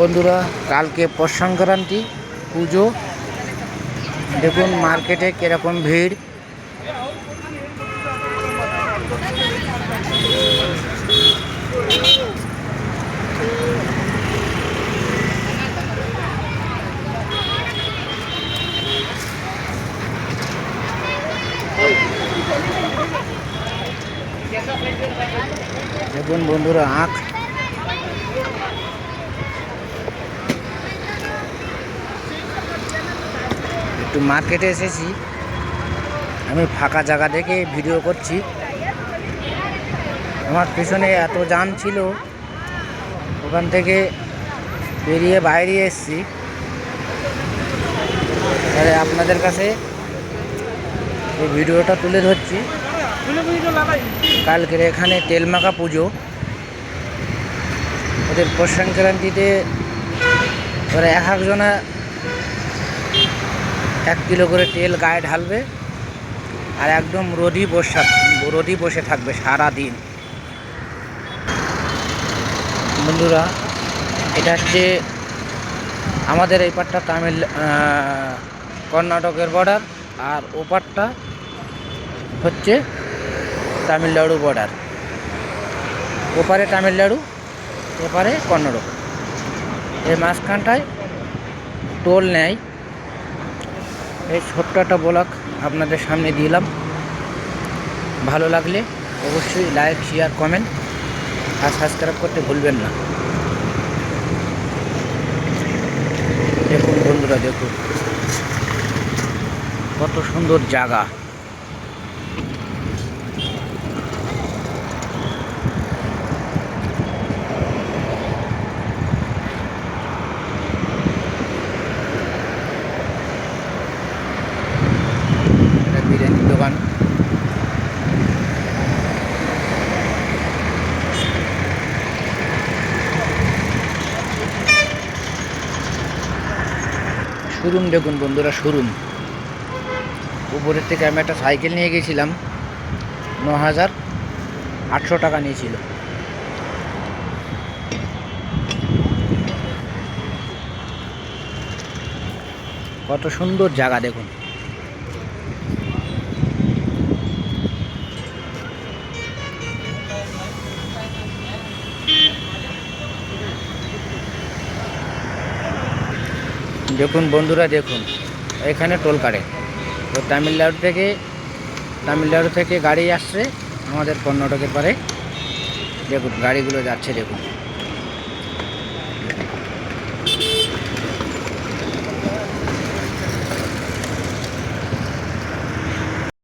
বন্ধুরা, কালকে পৌষ সংক্রান্তি পুজো। দেখুন মার্কেটে কিরকম ভিড়। দেখুন বন্ধুরা, একটু মার্কেটে এসেছি, আমি ফাঁকা জায়গা দেখে ভিডিও করছি। আমার পিছনে এত জ্যাম ছিল, ওখান থেকে বেরিয়ে বাইরে এসেছি। তাহলে আপনাদের কাছে এই ভিডিওটা তুলে ধরছি। কালকের এখানে তেলমাখা পুজো। ওদের পৌষ সংক্রান্তিতে ওরা এক একজনা 1 কিলো করে তেল গায়ে ঢালবে, আর একদম রোদই বসে থাকবে সারা দিন। বন্ধুরা, এটা হচ্ছে আমাদের এই পাটটা কর্ণাটকের বর্ডার, আর ওপারটা হচ্ছে তামিলনাড়ু বর্ডার। ওপারে তামিলনাড়ু, এপারে কর্ণাটক। এই মাঝখানটায় টোল নেয়। এই ছোট্ট একটা ব্লগ আপনাদের সামনে দিলাম। ভালো লাগলে অবশ্যই লাইক, শেয়ার, কমেন্ট আর সাবস্ক্রাইব করতে ভুলবেন না। দেখুন বন্ধুরা, দেখুন কত সুন্দর জায়গা। বিরিয়ানির দোকান। শোরুম দেখুন বন্ধুরা, শোরুম। উপরের থেকে আমি একটা সাইকেল নিয়ে গেছিলাম, 9,800 টাকা নিয়েছিল। কত সুন্দর জায়গা দেখুন। দেখুন বন্ধুরা, দেখুন এখানে টোল কাটে। তো তামিলনাড়ু থেকে গাড়ি আসছে আমাদের কর্ণাটকের পারে। দেখুন গাড়িগুলো যাচ্ছে, দেখুন।